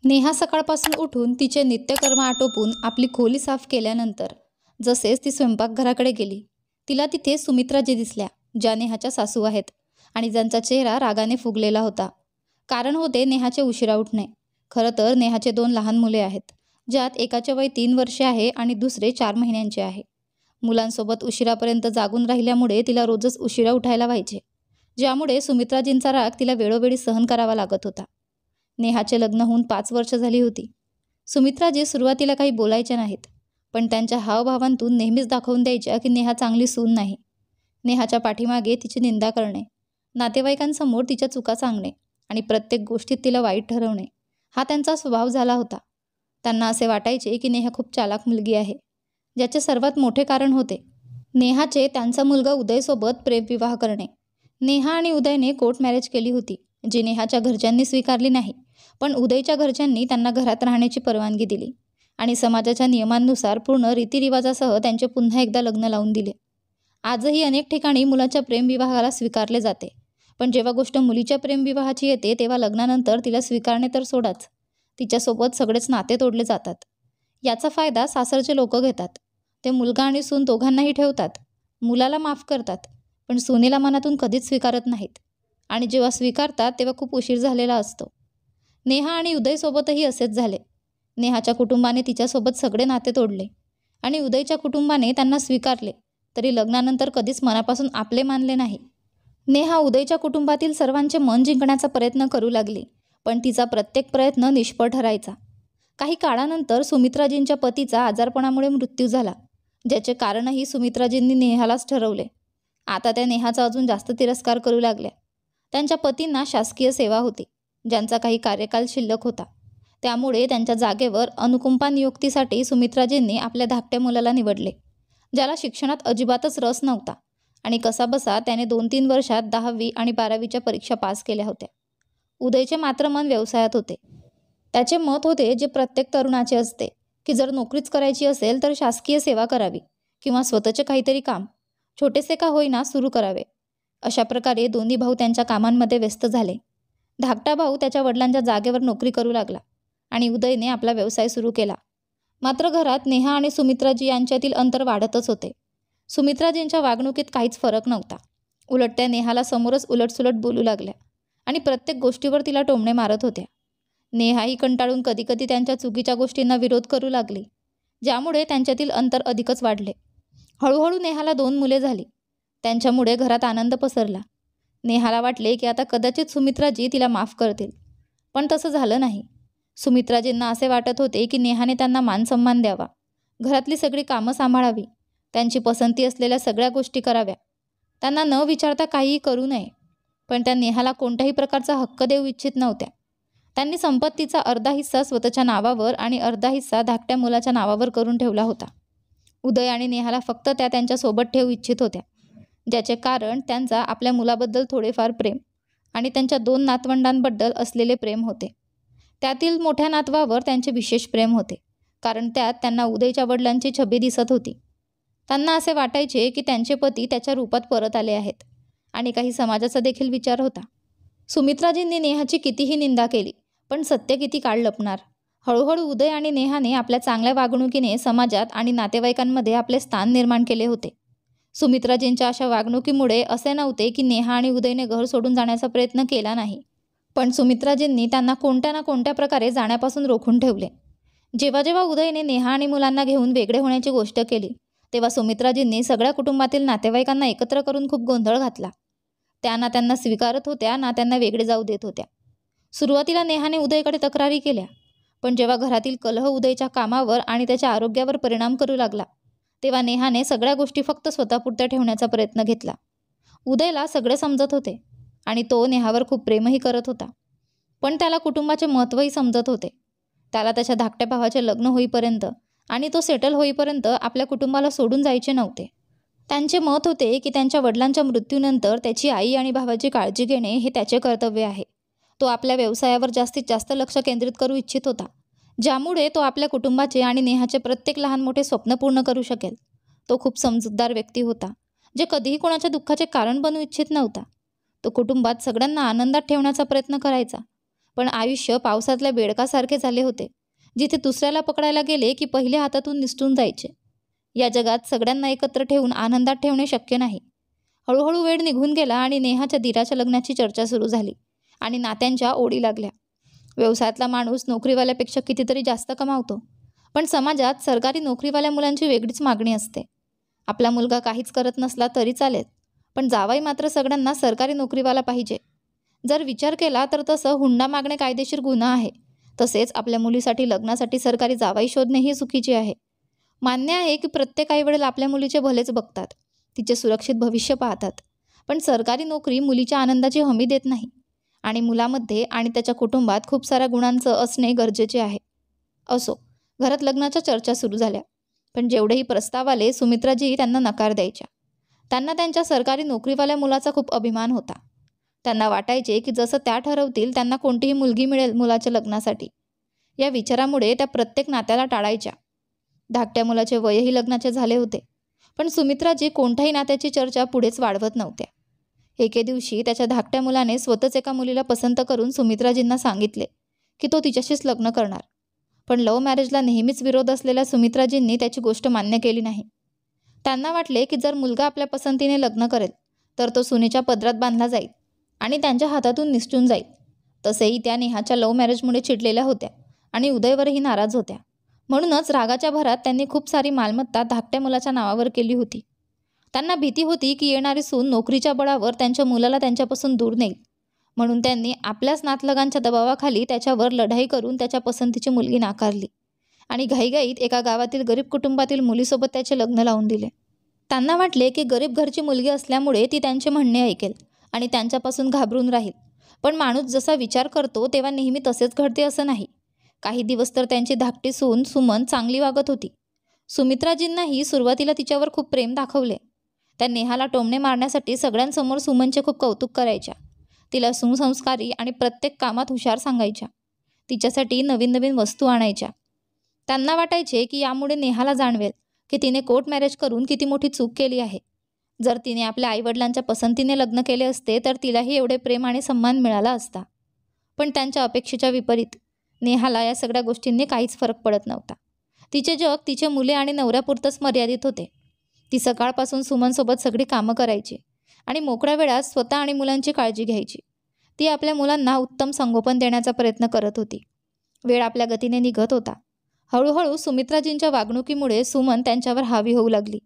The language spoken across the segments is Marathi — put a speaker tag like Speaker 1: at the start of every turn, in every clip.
Speaker 1: नेहा सकाळपासून उठून तिचे नित्यकर्म आटोपून आपली खोली साफ केल्यानंतर जसेच ती स्वयंपाकघराकडे गेली, तिला तिथे सुमित्राजी दिसल्या, ज्या नेहाच्या सासू आहेत आणि ज्यांचा चेहरा रागाने फुगलेला होता. कारण होते नेहाचे उशिरा उठणे. खरं तर नेहाचे 2 लहान मुले आहेत, ज्यात एकाचे वय 3 वर्षे आहे आणि दुसरे 4 महिन्यांचे आहे. मुलांसोबत उशिरापर्यंत जागून राहिल्यामुळे तिला रोजच उशिरा उठायला व्हायचे, ज्यामुळे सुमित्राजींचा राग तिला वेळोवेळी सहन करावा लागत होता. नेहाचे लग्न होऊन 5 वर्ष झाली होती. सुमित्राजी सुरुवातीला काही बोलायच्या नाहीत, पण त्यांच्या हावभावांतून नेहमीच दाखवून द्यायच्या की नेहा चांगली सून नाही. नेहाच्या पाठीमागे तिची निंदा करणे, नातेवाईकांसमोर तिच्या चुका सांगणे आणि प्रत्येक गोष्टीत तिला वाईट ठरवणे, हा त्यांचा स्वभाव झाला होता. त्यांना असे वाटायचे की नेहा खूप चालाक मुलगी आहे, ज्याचे सर्वात मोठे कारण होते नेहाचे त्यांचा मुलगा उदयसोबत प्रेमविवाह करणे. नेहा आणि उदयने कोर्ट मॅरेज केली होती, जी नेहाच्या घरच्यांनी स्वीकारली नाही, पण उदयच्या घरच्यांनी त्यांना घरात राहण्याची परवानगी दिली आणि समाजाच्या नियमांनुसार पूर्ण रीतिरिवाजासह त्यांचे पुन्हा एकदा लग्न लावून दिले. आजही अनेक ठिकाणी मुलाच्या प्रेमविवाहाला स्वीकारले जाते, पण जेव्हा गोष्ट मुलीच्या प्रेमविवाहाची येते तेव्हा लग्नानंतर तिला स्वीकारणे तर सोडाच, तिच्यासोबत सगळेच नाते तोडले जातात. याचा फायदा सासरचे लोक घेतात. ते मुलगा आणि सून दोघांनाही ठेवतात, मुलाला माफ करतात, पण सुनेला मनातून कधीच स्वीकारत नाहीत आणि जेव्हा स्वीकारतात तेव्हा खूप उशीर झालेला असतो. नेहा आणि उदयसोबतही असेच झाले. नेहाच्या कुटुंबाने तिच्यासोबत सगळे नाते तोडले आणि उदयच्या कुटुंबाने त्यांना स्वीकारले, तरी लग्नानंतर कधीच मनापासून आपले मानले नाही. नेहा उदयच्या कुटुंबातील सर्वांचे मन जिंकण्याचा प्रयत्न करू लागली, पण तिचा प्रत्येक प्रयत्न निष्फळ ठरायचा. काही काळानंतर सुमित्राजींच्या पतीचा आजारपणामुळे मृत्यू झाला, ज्याचे कारणही सुमित्राजींनी नेहालाच ठरवले. आता त्या नेहाचा अजून जास्त तिरस्कार करू लागल्या. त्यांच्या पतींना शासकीय सेवा होती, ज्यांचा काही कार्यकाल शिल्लक होता, त्यामुळे त्यांच्या जागेवर अनुकंपा नियुक्तीसाठी सुमित्राजींनी आपल्या धाकट्या मुलाला निवडले, ज्याला शिक्षणात अजिबातच रस नव्हता आणि कसाबसा त्याने 2-3 वर्षात 10वी आणि 12वीच्या परीक्षा पास केल्या होत्या. उदयचे मात्र मन व्यवसायात होते. त्याचे मत होते, जे प्रत्येक तरुणाचे असते, की जर नोकरीच करायची असेल तर शासकीय सेवा करावी किंवा स्वतःचे काहीतरी काम, छोटेसे का होईना, सुरू करावे. अशा प्रकारे दोन्ही भाऊ त्यांच्या कामांमध्ये व्यस्त झाले. धाकटा भाऊ त्याच्या वडिलांच्या जागेवर नोकरी करू लागला आणि उदयने आपला व्यवसाय सुरू केला. मात्र घरात नेहा आणि सुमित्राजी यांच्यातील अंतर वाढतच होते. सुमित्राजींच्या वागणुकीत काहीच फरक नव्हता. उलट त्या नेहाला समोरच उलटसुलट बोलू लागल्या आणि प्रत्येक गोष्टीवर तिला टोमणे मारत होत्या. नेहाही कंटाळून कधीकधी त्यांच्या चुकीच्या गोष्टींना विरोध करू लागली, ज्यामुळे त्यांच्यातील अंतर अधिकच वाढले. हळूहळू नेहाला 2 मुले झाली. त्यांच्यामुळे घरात आनंद पसरला. नेहाला वाटले की आता कदाचित सुमित्राजी तिला माफ करतील, पण तसं झालं नाही. सुमित्राजींना असे वाटत होते की नेहाने त्यांना मानसन्मान द्यावा, घरातली सगळी कामं सांभाळावी, त्यांची पसंती असलेल्या सगळ्या गोष्टी कराव्या, त्यांना न विचारता काहीही करू नये. पण त्या नेहाला कोणत्याही प्रकारचा हक्क देऊ इच्छित नव्हत्या. त्यांनी संपत्तीचा अर्धा हिस्सा स्वतःच्या नावावर आणि अर्धा हिस्सा धाकट्या मुलाच्या नावावर करून ठेवला होता. उदय आणि नेहाला फक्त त्या त्यांच्यासोबत ठेवू इच्छित होत्या, ज्याचे कारण त्यांचा आपल्या मुलाबद्दल थोडेफार प्रेम आणि त्यांच्या 2 नातवंडांबद्दल असलेले प्रेम होते. त्यातील मोठ्या नातवावर त्यांचे विशेष प्रेम होते, कारण त्यात त्यांना उदयच्या वडिलांची छबी दिसत होती. त्यांना असे वाटायचे की त्यांचे पती त्याच्या रूपात परत आले आहेत आणि काही समाजाचा देखील विचार होता. सुमित्राजींनी नेहाची कितीही निंदा केली, पण सत्य किती काळ लपणार. हळूहळू उदय आणि नेहाने आपल्या चांगल्या वागणुकीने समाजात आणि नातेवाईकांमध्ये आपले स्थान निर्माण केले होते. सुमित्राजींच्या अशा वागणुकीमुळे असे नव्हते की नेहा आणि उदयने घर सोडून जाण्याचा प्रयत्न केला नाही, पण सुमित्राजींनी त्यांना कोणत्या ना कोणत्या प्रकारे जाण्यापासून रोखून ठेवले. जेव्हा जेव्हा उदयने नेहा आणि मुलांना घेऊन वेगळे होण्याची गोष्ट केली, तेव्हा सुमित्राजींनी सगळ्या कुटुंबातील नातेवाईकांना एकत्र करून खूप गोंधळ घातला. त्या ना त्यांना स्वीकारत होत्या, ना त्यांना वेगळे जाऊ देत होत्या. सुरुवातीला नेहाने उदयकडे तक्रारी केल्या, पण जेव्हा घरातील कलह उदयच्या कामावर आणि त्याच्या आरोग्यावर परिणाम करू लागला, तेव्हा नेहाने सगळ्या गोष्टी फक्त स्वतःपुरत्या ठेवण्याचा प्रयत्न घेतला. उदयला सगळे समजत होते आणि तो नेहावर खूप प्रेमही करत होता, पण त्याला कुटुंबाचे महत्त्वही समजत होते. त्याला त्याच्या धाकट्या भावाचे लग्न होईपर्यंत आणि तो सेटल होईपर्यंत आपल्या कुटुंबाला सोडून जायचे नव्हते. त्यांचे मत होते की त्यांच्या वडिलांच्या मृत्यूनंतर त्याची आई आणि भावाची काळजी घेणे हे त्याचे कर्तव्य आहे. तो आपल्या व्यवसायावर जास्तीत जास्त लक्ष केंद्रित करू इच्छित होता, ज्यामुळे तो आपल्या कुटुंबाचे आणि नेहाचे प्रत्येक लहान मोठे स्वप्न पूर्ण करू शकेल. तो खूप समजूतदार व्यक्ती होता, जे कधीही कोणाच्या दुःखाचे कारण बनू इच्छित नव्हता. तो कुटुंबात सगळ्यांना आनंदात ठेवण्याचा प्रयत्न करायचा, पण आयुष्य पावसातल्या बेडकासारखे झाले होते, जिथे दुसऱ्याला पकडायला गेले की पहिले हातातून निसटून जायचे. या जगात सगळ्यांना एकत्र ठेवून आनंदात ठेवणे शक्य नाही. हळूहळू वेळ निघून गेला आणि नेहाच्या दीराच्या लग्नाची चर्चा सुरू झाली आणि नात्यांच्या ओढी लागल्या. व्यवसायातला माणूस नोकरीवाल्यापेक्षा कितीतरी जास्त कमावतो, पण समाजात सरकारी नोकरीवाल्या मुलांची वेगळीच मागणी असते. आपला मुलगा काहीच करत नसला तरी चालेल, पण जावई मात्र सगळ्यांना सरकारी नोकरीवाला पाहिजे. जर विचार केला तर तसं हुंडा मागणे कायदेशीर गुन्हा आहे. तसेच आपल्या मुलीसाठी लग्नासाठी सरकारी जावई शोधणे ही चुकीचे आहे. मान्य आहे की प्रत्येक आईवडील आपल्या मुलीचे भलेच बघतात, तिचे सुरक्षित भविष्य पाहतात, पण सरकारी नोकरी मुलीच्या आनंदाची हमी देत नाही आणि मुलामध्ये आणि त्याच्या कुटुंबात खूप साऱ्या गुणांचं असणे गरजेचे आहे. असो, घरात लग्नाच्या चर्चा सुरू झाल्या, पण जेवढेही प्रस्ताव आले सुमित्राजी त्यांना नकार द्यायच्या. त्यांना त्यांच्या सरकारी नोकरीवाल्या मुलाचा खूप अभिमान होता. त्यांना वाटायचे की जसं त्या ठरवतील त्यांना कोणतीही मुलगी मिळेल मुलाच्या लग्नासाठी. या विचारामुळे त्या प्रत्येक नात्याला टाळायच्या. धाकट्या मुलाचे वयही लग्नाचे झाले होते, पण सुमित्राजी कोणत्याही नात्याची चर्चा पुढेच वाढवत नव्हत्या. एके दिवशी त्याच्या धाकट्या मुलाने स्वतःच एका मुलीला पसंत करून सुमित्राजींना सांगितले की तो तिच्याशीच लग्न करणार. पण लव्ह मॅरेजला नेहमीच विरोध असलेल्या सुमित्राजींनी त्याची गोष्ट मान्य केली नाही. त्यांना वाटले की जर मुलगा आपल्या पसंतीने लग्न करेल तर तो सुनेच्या पदरात बांधला जाईल आणि त्यांच्या हातातून निसटून जाईल. तसेही त्या नेहाच्या लव्ह मॅरेजमुळे चिडलेल्या होत्या आणि उदयवरही नाराज होत्या. म्हणूनच रागाच्या भरात त्यांनी खूप सारी मालमत्ता धाकट्या मुलाच्या नावावर केली होती. त्यांना भीती होती की येणारी सून नोकरीच्या बळावर त्यांच्या मुलाला त्यांच्यापासून दूर नेईल, म्हणून त्यांनी आपल्याच नातलगांच्या दबावाखाली त्याच्यावर लढाई करून त्याच्या पसंतीची मुलगी नाकारली आणि घाईघाईत एका गावातील गरीब कुटुंबातील मुलीसोबत त्याचे लग्न लावून दिले. त्यांना वाटले की गरीब घरची मुलगी असल्यामुळे ती त्यांचे म्हणणे ऐकेल आणि त्यांच्यापासून घाबरून राहील. पण माणूस जसा विचार करतो तेव्हा नेहमी तसेच घडते असं नाही. काही दिवस तर त्यांची धाकटी सून सुमन चांगली वागत होती. सुमित्राजींनाही सुरुवातीला तिच्यावर खूप प्रेम दाखवले. त्या नेहाला टोमणे मारण्यासाठी सगळ्यांसमोर सुमनचे खूप कौतुक करायच्या. तिला सुसंस्कारी आणि प्रत्येक कामात हुशार सांगायच्या. तिच्यासाठी नवीन नवीन वस्तू आणायच्या. त्यांना वाटायचे की यामुळे नेहाला जाणवेल की तिने कोर्ट मॅरेज करून किती मोठी चूक केली आहे. जर तिने आपल्या आईवडिलांच्या पसंतीने लग्न केले असते तर तिलाही एवढे प्रेम आणि सन्मान मिळाला असता. पण त्यांच्या अपेक्षेच्या विपरीत नेहाला या सगळ्या गोष्टींनी काहीच फरक पडत नव्हता. तिचे जग तिचे मुले आणि नवऱ्यापुरतंच मर्यादित होते. ती सकाळपासून सुमनसोबत सगळी कामं करायची आणि मोकळ्या वेळात स्वतः आणि मुलांची काळजी घ्यायची. ती आपल्या मुलांना उत्तम संगोपन देण्याचा प्रयत्न करत होती. वेळ आपल्या गतीने निघत होता. हळूहळू सुमित्राजींच्या वागणुकीमुळे सुमन त्यांच्यावर हावी होऊ लागली.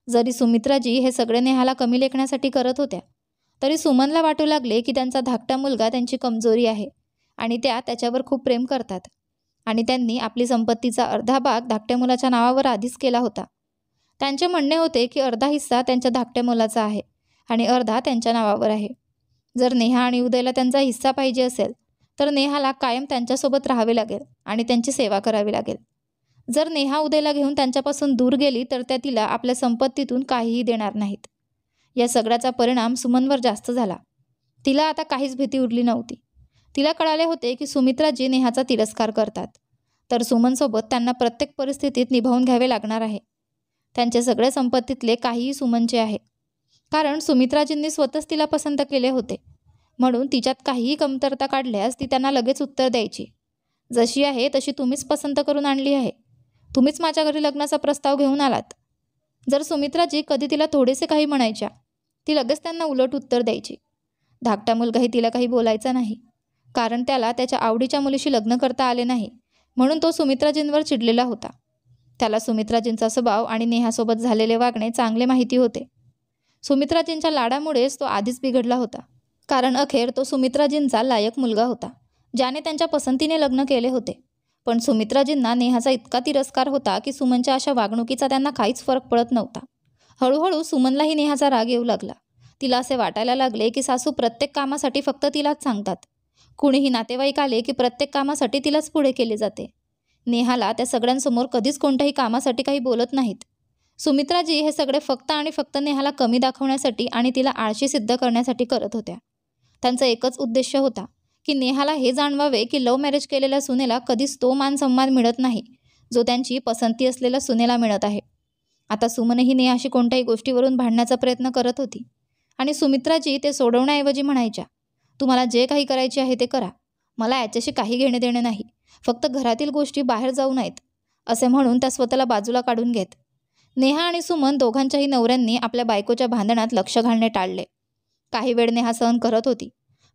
Speaker 1: जरी सुमित्राजी हे सगळे नेहाला कमी लेखण्यासाठी करत होत्या, तरी सुमनला वाटू लागले की त्यांचा धाकटा मुलगा त्यांची कमजोरी आहे आणि त्या त्याच्यावर खूप प्रेम करतात आणि त्यांनी आपली संपत्तीचा अर्धा भाग धाकट्या मुलाच्या नावावर आधीच केला होता. त्यांचे म्हणणे होते की अर्धा हिस्सा त्यांच्या धाकट्या मुलाचा आहे आणि अर्धा त्यांच्या नावावर आहे. जर नेहा आणि उदयला त्यांचा हिस्सा पाहिजे असेल तर नेहाला कायम त्यांच्यासोबत राहावे लागेल आणि त्यांची सेवा करावी लागेल. जर नेहा उदयला घेऊन त्यांच्यापासून दूर गेली तर त्या तिला आपल्या संपत्तीतून काहीही देणार नाहीत. या सगळ्याचा परिणाम सुमनवर जास्त झाला. तिला आता काहीच भीती उरली नव्हती. तिला कळाले होते की सुमित्राजी नेहाचा तिरस्कार करतात, तर सुमनसोबत त्यांना प्रत्येक परिस्थितीत निभावून घ्यावे लागणार आहे. त्यांचे सगळे संपत्तीतले काहीही सुमनचे आहे, कारण सुमित्राजींनी स्वतःच तिला पसंत केले होते. म्हणून तिच्यात काहीही कमतरता काढल्यास ती त्यांना लगेच उत्तर द्यायची, जशी आहे तशी तुम्हीच पसंत करून आणली आहे, तुम्हीच माझ्या घरी लग्नाचा प्रस्ताव घेऊन आलात. जर सुमित्राजी कधी तिला थोडेसे काही म्हणायच्या, ती लगेच त्यांना उलट उत्तर द्यायची. धाकटा मुलगाही तिला काही बोलायचा नाही, कारण त्याला त्याच्या आवडीच्या मुलीशी लग्न करता आले नाही, म्हणून तो सुमित्राजींवर चिडलेला होता. त्याला सुमित्राजींचा स्वभाव आणि नेहासोबत झालेले वागणे चांगले माहिती होते. सुमित्राजींच्या लाडामुळेच तो आधीच बिघडला होता, कारण अखेर तो सुमित्राजींचा लायक मुलगा होता, ज्याने त्यांच्या पसंतीने लग्न केले होते. पण सुमित्राजींना नेहाचा इतका तिरस्कार होता की सुमनच्या अशा वागणुकीचा त्यांना काहीच फरक पडत नव्हता. हळूहळू सुमनलाही नेहाचा राग येऊ लागला. तिला असे वाटायला लागले की सासू प्रत्येक कामासाठी फक्त तिलाच सांगतात. कुणीही नातेवाईक आले की प्रत्येक कामासाठी तिलाच पुढे केले जाते. नेहाला त्या सगळ्यांसमोर कधीच कोणत्याही कामासाठी काही बोलत नाहीत. सुमित्राजी हे सगळे फक्त आणि फक्त नेहाला कमी दाखवण्यासाठी आणि तिला आळशी सिद्ध करण्यासाठी करत होत्या. त्यांचा एकच उद्देश होता की नेहाला हे जाणवावे की लव्ह मॅरेज केलेल्या सुनेला कधीच तो मान सन्मान मिळत नाही जो त्यांची पसंती असलेल्या सुनेला मिळत आहे. आता सुमनही नेहाशी कोणत्याही गोष्टीवरून भांडण्याचा प्रयत्न करत होती आणि सुमित्राजी ते सोडवण्याऐवजी म्हणायच्या, तुम्हाला जे काही करायचे आहे ते करा, मला याच्याशी काही घेणे देणे नाही, फक्त घरातील गोष्टी बाहेर जाऊ नयेत, असे म्हणून त्या स्वतःला बाजूला काढून घेत. नेहा आणि सुमन दोघांच्याही नवऱ्यांनी आपल्या बायकोच्या भांडणात लक्ष घालणे टाळले. काही वेळ नेहा सहन करत होती,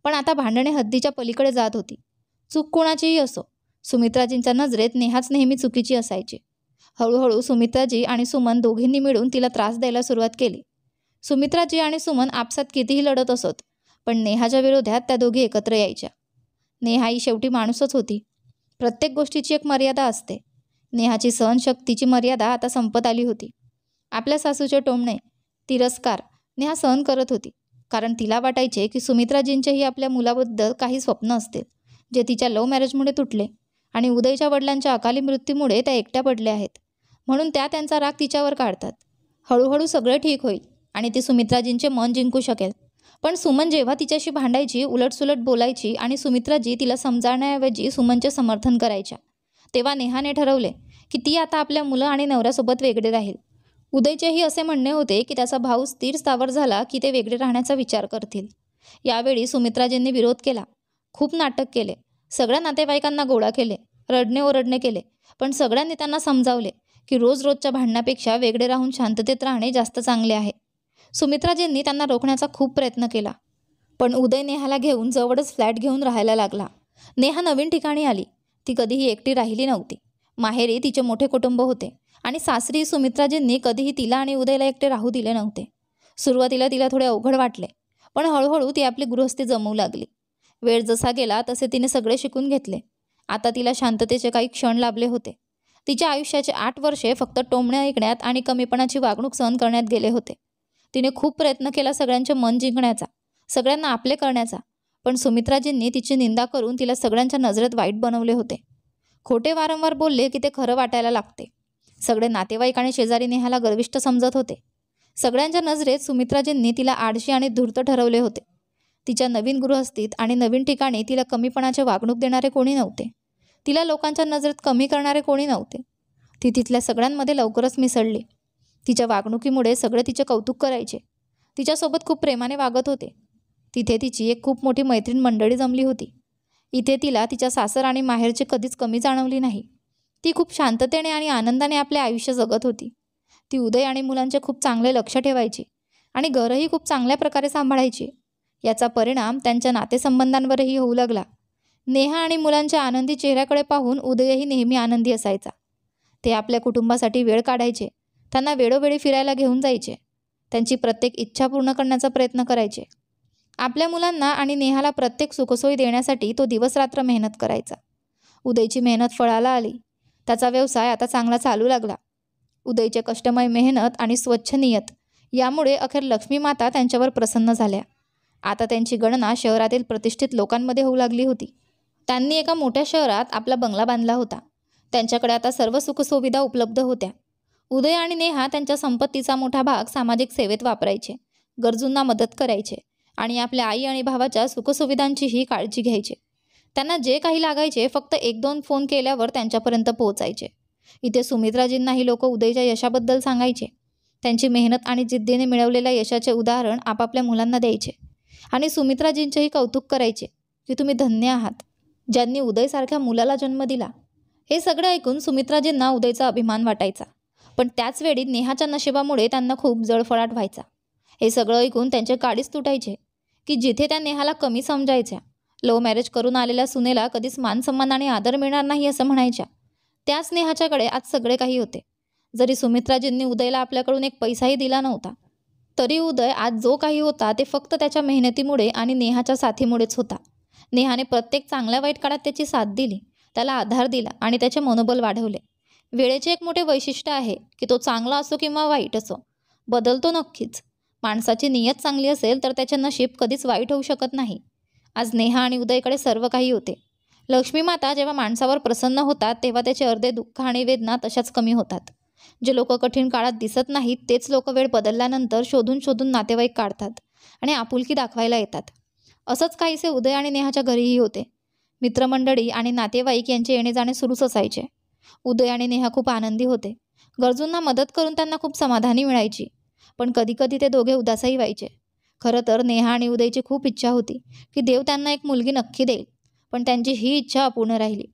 Speaker 1: पण आता भांडणे हद्दीच्या पलीकडे जात होती. चूक कोणाचीही असो, सुमित्राजींच्या नजरेत नेहाच नेहमी चुकीची असायची. हळूहळू सुमित्राजी आणि सुमन दोघींनी मिळून तिला त्रास द्यायला सुरुवात केली. सुमित्राजी आणि सुमन आपसात कितीही लढत असत, पण नेहाच्या विरोधात त्या दोघी एकत्र यायच्या. नेहा ही शेवटी माणूसच होती. प्रत्येक गोष्टीची एक मर्यादा असते. नेहाची सहनशक्तीची मर्यादा आता संपत आली होती. आपल्या सासूचे टोमणे, तिरस्कार नेहा सहन करत होती, कारण तिला वाटायचे की सुमित्राजींचेही आपल्या मुलाबद्दल काही स्वप्न असतील, जे तिच्या लव्ह मॅरेजमुळे तुटले आणि उदयच्या वडिलांच्या अकाली मृत्यूमुळे त्या एकट्या पडल्या आहेत. म्हणून त्या त्यांचा राग तिच्यावर काढतात. हळूहळू सगळं ठीक होईल आणि ती सुमित्राजींचे मन जिंकू शकेल. पण सुमन जेव्हा तिच्याशी भांडायची, उलटसुलट बोलायची आणि सुमित्राजी तिला समजावण्याऐवजी सुमनचे समर्थन करायच्या, तेव्हा नेहाने ठरवले की ती आता आपल्या मुलं आणि नवऱ्यासोबत वेगळे राहील. उदयचेही असे म्हणणे होते की त्याचा भाऊ स्थिर स्थावर झाला की ते वेगळे राहण्याचा विचार करतील. यावेळी सुमित्राजींनी विरोध केला. खूप नाटक केले. सगळ्या नातेवाईकांना गोळा केले. रडणे ओरडणे केले. पण सगळ्यांनी त्यांना समजावले की रोज रोजच्या भांडणापेक्षा वेगळे राहून शांततेत राहणे जास्त चांगले आहे. सुमित्राजींनी त्यांना रोखण्याचा खूप प्रयत्न केला, पण उदय नेहाला घेऊन जवळच फ्लॅट घेऊन राहायला लागला. नेहा नवीन ठिकाणी आली. ती कधीही एकटी राहिली नव्हती. माहेरी तिचे मोठे कुटुंब होते आणि सासरी सुमित्राजींनी कधीही तिला आणि उदयला एकटे राहू दिले नव्हते. सुरुवातीला तिला थोडे अवघड वाटले, पण हळूहळू ती आपली गृहस्थी जमवू लागली. वेळ जसा गेला तसे तिने सगळे शिकून घेतले. आता तिला शांततेचे काही क्षण लाभले होते. तिच्या आयुष्याचे 8 वर्षे फक्त टोमणे ऐकण्यात आणि कमीपणाची वागणूक सहन करण्यात गेले होते. तिने खूप प्रयत्न केला सगळ्यांचे मन जिंकण्याचा, सगळ्यांना आपले करण्याचा, पण सुमित्राजींनी तिची निंदा करून तिला सगळ्यांच्या नजरेत वाईट बनवले होते. खोटे वारंवार बोलले की ते खरं वाटायला लागते. सगळे नातेवाईक आणि शेजारी नेहाला गर्विष्ठ समजत होते. सगळ्यांच्या नजरेत सुमित्राजींनी तिला आळशी आणि धूर्त ठरवले होते. तिच्या नवीन गृहस्थीत आणि नवीन ठिकाणी तिला कमीपणाचे वागणूक देणारे कोणी नव्हते. तिला लोकांच्या नजरेत कमी करणारे कोणी नव्हते. ती तिथल्या सगळ्यांमध्ये लवकरच मिसळली. तिच्या वागणुकीमुळे सगळे तिचे कौतुक करायचे. तिच्यासोबत खूप प्रेमाने वागत होते. तिथे तिची एक खूप मोठी मैत्रीण मंडळी जमली होती. इथे तिला तिच्या सासर आणि माहेरची कधीच कमी जाणवली नाही. ती खूप शांततेने आणि आनंदाने आपले आयुष्य जगत होती. ती उदय आणि मुलांचे खूप चांगले लक्ष ठेवायची आणि घरही खूप चांगल्या प्रकारे सांभाळायची. याचा परिणाम त्यांच्या नातेसंबंधांवरही होऊ लागला. नेहा आणि मुलांच्या आनंदी चेहऱ्याकडे पाहून उदयही नेहमी आनंदी असायचा. ते आपल्या कुटुंबासाठी वेळ काढायचे. त्यांना वेळोवेळी फिरायला घेऊन जायचे. त्यांची प्रत्येक इच्छा पूर्ण करण्याचा प्रयत्न करायचे. आपल्या मुलांना आणि नेहाला प्रत्येक सुखसोयी देण्यासाठी तो दिवसरात्र मेहनत करायचा. उदयची मेहनत फळाला आली. त्याचा व्यवसाय आता चांगला चालू लागला. उदयचे कष्टमय मेहनत आणि स्वच्छ नियत यामुळे अखेर लक्ष्मी माता त्यांच्यावर प्रसन्न झाल्या. आता त्यांची गणना शहरातील प्रतिष्ठित लोकांमध्ये होऊ लागली होती. त्यांनी एका मोठ्या शहरात आपला बंगला बांधला होता. त्यांच्याकडे आता सर्व सुखसुविधा उपलब्ध होत्या. उदय आणि नेहा त्यांच्या संपत्तीचा मोठा भाग सामाजिक सेवेत वापरायचे, गरजूंना मदत करायचे आणि आपल्या आई आणि भावाच्या सुखसुविधांचीही काळजी घ्यायचे. त्यांना जे काही लागायचे फक्त 1-2 फोन केल्यावर त्यांच्यापर्यंत पोहोचायचे. इथे सुमित्राजींनाही लोक उदयच्या यशाबद्दल सांगायचे. त्यांची मेहनत आणि जिद्दीने मिळवलेल्या यशाचे उदाहरण आपापल्या मुलांना द्यायचे आणि सुमित्राजींचेही कौतुक करायचे की तुम्ही धन्य आहात, ज्यांनी उदयसारख्या मुलाला जन्म दिला. हे सगळं ऐकून सुमित्राजींना उदयचा अभिमान वाटायचा, पण त्याचवेळी नेहाच्या नशिबामुळे त्यांना खूप जळफळाट व्हायचा. हे सगळं ऐकून त्यांचे काळीच तुटायचे की जिथे त्या नेहाला कमी समजायच्या, लव्ह मॅरेज करून आलेल्या सुनेला कधीच मानसन्मान आणि आदर मिळणार नाही असं म्हणायच्या, त्याच नेहाच्याकडे आज सगळे काही होते. जरी सुमित्राजींनी उदयला आपल्याकडून एक पैसाही दिला नव्हता, तरी उदय आज जो काही होता ते फक्त त्याच्या मेहनतीमुळे आणि नेहाच्या साथीमुळेच होता. नेहाने प्रत्येक चांगल्या वाईट काळात त्याची साथ दिली, त्याला आधार दिला आणि त्याचे मनोबल वाढवले. वेळेचे एक मोठे वैशिष्ट्य आहे की तो चांगला असो किंवा वाईट असो, बदलतो नक्कीच. माणसाची नियत चांगली असेल तर त्याचे नशीब कधीच वाईट होऊ शकत नाही. आज नेहा आणि उदयकडे सर्व काही होते. लक्ष्मी माता जेव्हा माणसावर प्रसन्न होतात तेव्हा त्याचे अर्धे दुःख आणि वेदना तशाच कमी होतात. जे लोक कठीण काळात दिसत नाहीत तेच लोक वेळ बदलल्यानंतर शोधून शोधून नातेवाईक काढतात आणि आपुलकी दाखवायला येतात. असंच काहीसे उदय आणि नेहाच्या घरीही होते. मित्रमंडळी आणि नातेवाईक यांचे येणे जाणे सुरूच असायचे. उदय आणि नेहा खूप आनंदी होते. गरजूंना मदत करून त्यांना खूप समाधानी मिळायची, पण कधीकधी ते दोघे उदासही व्हायचे. खरं तर नेहा आणि उदयची खूप इच्छा होती की देव त्यांना एक मुलगी नक्की देईल, पण त्यांची ही इच्छा अपूर्ण राहिली.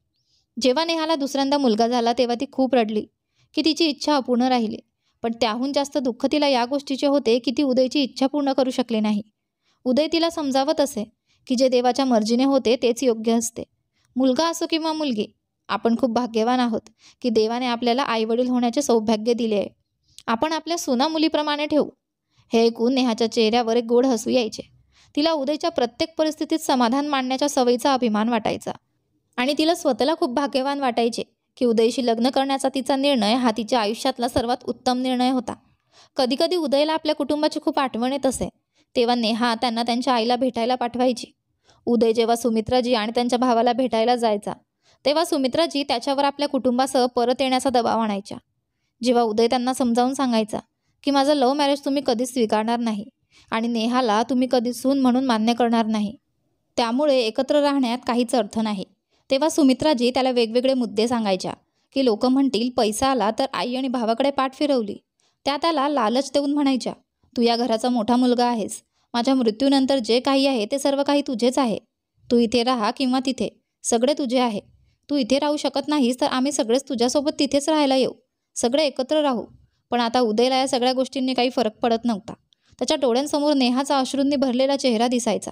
Speaker 1: जेव्हा नेहाला दुसऱ्यांदा मुलगा झाला तेव्हा ती खूप रडली की तिची इच्छा अपूर्ण राहिली. पण त्याहून जास्त दुःख तिला या गोष्टीचे होते की ती उदयची इच्छा पूर्ण करू शकली नाही. उदय तिला समजावत असे की जे देवाच्या मर्जीने होते तेच योग्य असते. मुलगा असो किंवा मुलगी, आपण खूप भाग्यवान आहोत की देवाने आपल्याला आईवडील होण्याचे सौभाग्य दिले आहे. आपण आपल्या सुना मुलीप्रमाणे ठेवू. हे ऐकून नेहाच्या चेहऱ्यावर एक गोड हसू यायचे. तिला उदयच्या प्रत्येक परिस्थितीत समाधान मांडण्याच्या सवयीचा अभिमान वाटायचा आणि तिला स्वतःला खूप भाग्यवान वाटायचे की उदयशी लग्न करण्याचा तिचा निर्णय हा तिच्या आयुष्यातला सर्वात उत्तम निर्णय होता. कधीकधी उदयला आपल्या कुटुंबाची खूप आठवण येत असे, तेव्हा नेहा त्यांना त्यांच्या आईला भेटायला पाठवायची. उदय जेव्हा सुमित्राजी आणि त्यांच्या भावाला भेटायला जायचा तेव्हा सुमित्राजी त्याच्यावर आपल्या कुटुंबासह परत येण्याचा दबाव आणायच्या. जेव्हा उदय त्यांना समजावून सांगायचा की माझं लव्ह मॅरेज तुम्ही कधीच स्वीकारणार नाही आणि नेहाला तुम्ही कधीच सून म्हणून मान्य करणार नाही, त्यामुळे एकत्र राहण्यात काहीच अर्थ नाही, तेव्हा सुमित्राजी त्याला वेगवेगळे मुद्दे सांगायच्या की लोक म्हणतील पैसा आला तर आई आणि भावाकडे पाठ फिरवली. त्याला लालच देऊन म्हणायच्या, तू या घराचा मोठा मुलगा आहेस, माझ्या मृत्यूनंतर जे काही आहे ते सर्व काही तुझेच आहे. तू इथे राहा किंवा तिथे, सगळे तुझे आहे. तू इथे राहू शकत नाहीस तर आम्ही सगळेच तुझ्यासोबत तिथेच राहायला येऊ, सगळे एकत्र राहू. पण आता उदयला या सगळ्या गोष्टींनी काही फरक पडत नव्हता. त्याच्या डोळ्यांसमोर नेहाचा अश्रूंनी भरलेला चेहरा दिसायचा.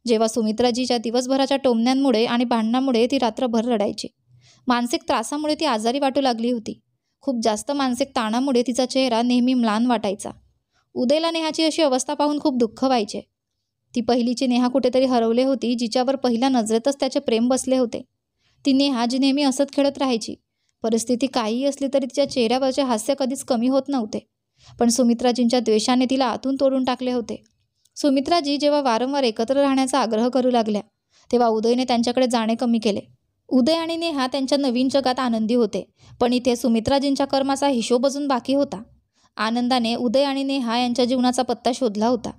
Speaker 1: जेव्हा सुमित्राजीच्या दिवसभराच्या टोमण्यांमुळे आणि भांडणामुळे ती रात्रभर रडायची. मानसिक त्रासामुळे ती आजारी वाटू लागली होती. खूप जास्त मानसिक ताणामुळे तिचा चेहरा नेहमी म्लान वाटायचा. उदयला नेहाची अशी अवस्था पाहून खूप दुःख व्हायचे. ती पहिलीची नेहा कुठेतरी हरवली होती, जिच्यावर पहिल्या नजरेतच त्याचे प्रेम बसले होते. ती नेहा जी नेहमी हसत खेळत राहायची. परिस्थिती काहीही असली तरी तिच्या चेहऱ्यावरचे हास्य कधीच कमी होत नव्हते. पण सुमित्राजींच्या द्वेषाने तिला आतून तोडून टाकले होते. सुमित्राजी जेव्हा वारंवार एकत्र राहण्याचा आग्रह करू लागल्या तेव्हा उदयने त्यांच्याकडे जाणे कमी केले. उदय आणि नेहा त्यांच्या नवीन जगात आनंदी होते, पण इथे सुमित्राजींच्या कर्माचा हिशोब अजून बाकी होता. आनंदाने उदय आणि नेहा यांच्या जीवनाचा पत्ता शोधला होता,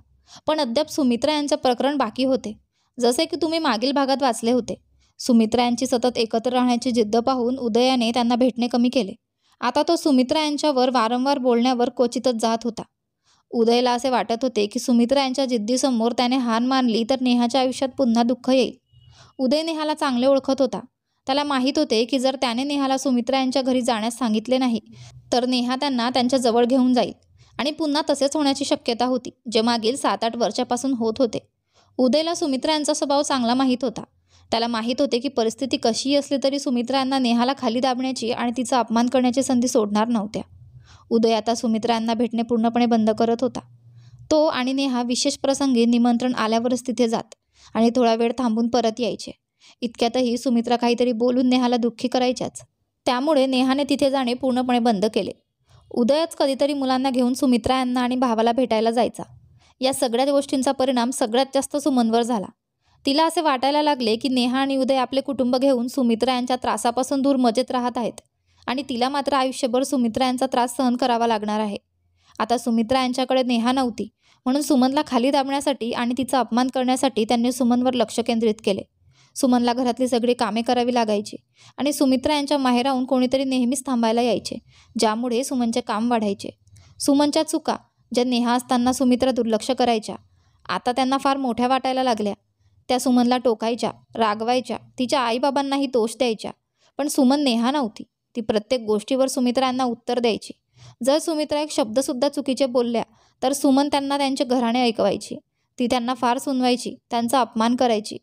Speaker 1: पण अद्याप सुमित्रा यांचे प्रकरण बाकी होते. जसे की तुम्ही मागील भागात वाचले होते. सुमित्रा यांची सतत एकत्र राहण्याची जिद्द पाहून उदयाने त्यांना भेटणे कमी केले. आता तो सुमित्रा यांच्यावर वारंवार बोलण्यावर क्वचितच जात होता. उदयला असे वाटत होते की सुमित्रा यांच्या जिद्दीसमोर त्याने हार मानली तर नेहाच्या आयुष्यात पुन्हा दुःख येईल. उदय नेहाला चांगले ओळखत होता. त्याला माहीत होते की जर त्याने नेहाला सुमित्रा यांच्या घरी जाण्यास सांगितले नाही तर नेहा त्यांना त्यांच्या जवळ घेऊन जाईल आणि पुन्हा तसेच होण्याची शक्यता होती, जे मागील 7-8 वर्षापासून होत होते. उदयला सुमित्रा यांचा स्वभाव चांगला माहीत होता. त्याला माहीत होते की परिस्थिती कशीही असली तरी सुमित्रा यांना नेहाला खाली दाबण्याची आणि तिचा अपमान करण्याची संधी सोडणार नव्हत्या. उदय आता सुमित्रा यांना भेटणे पूर्णपणे बंद करत होता. तो आणि नेहा विशेष प्रसंगी निमंत्रण आल्यावरच तिथे जात आणि थोडा वेळ थांबून परत यायचे. इतक्यातही सुमित्रा काहीतरी बोलून नेहाला दुःखी करायच्याच, त्यामुळे नेहाने तिथे जाणे पूर्णपणे बंद केले. उदयच कधीतरी मुलांना घेऊन सुमित्रा यांना आणि भावाला भेटायला जायचा. या सगळ्या गोष्टींचा परिणाम सगळ्यात जास्त सुमनवर झाला. तिला असे वाटायला लागले की नेहा आणि उदय आपले कुटुंब घेऊन सुमित्रा यांच्या त्रासापासून दूर मजेत राहत आहेत आणि तिला मात्र आयुष्यभर सुमित्रा यांचा त्रास सहन करावा लागणार आहे. आता सुमित्रा यांच्याकडे नेहा नव्हती, म्हणून सुमनला खाली दाबण्यासाठी आणि तिचा अपमान करण्यासाठी त्यांनी सुमनवर लक्ष केंद्रित केले. सुमनला घरातली सगळी कामे करावी लागायची आणि सुमित्रा यांच्या माहेराहून कोणीतरी नेहमीच थांबायला यायचे, ज्यामुळे सुमनचे काम वाढायचे. सुमनच्या चुका ज्या नेहा असताना सुमित्रा दुर्लक्ष करायच्या, आता त्यांना फार मोठ्या वाटायला लागल्या. त्या सुमनला टोकायच्या, रागवायच्या, तिच्या आईबाबांनाही दोष द्यायच्या. पण सुमन नेहा नव्हती. ती प्रत्येक गोष्टीवर सुमित्रा यांना उत्तर द्यायची. जर सुमित्रा एक शब्दसुद्धा चुकीचे बोलल्या तर सुमन त्यांना त्यांचे घराणे ऐकवायची. ती त्यांना फार सुनवायची, त्यांचा अपमान करायची.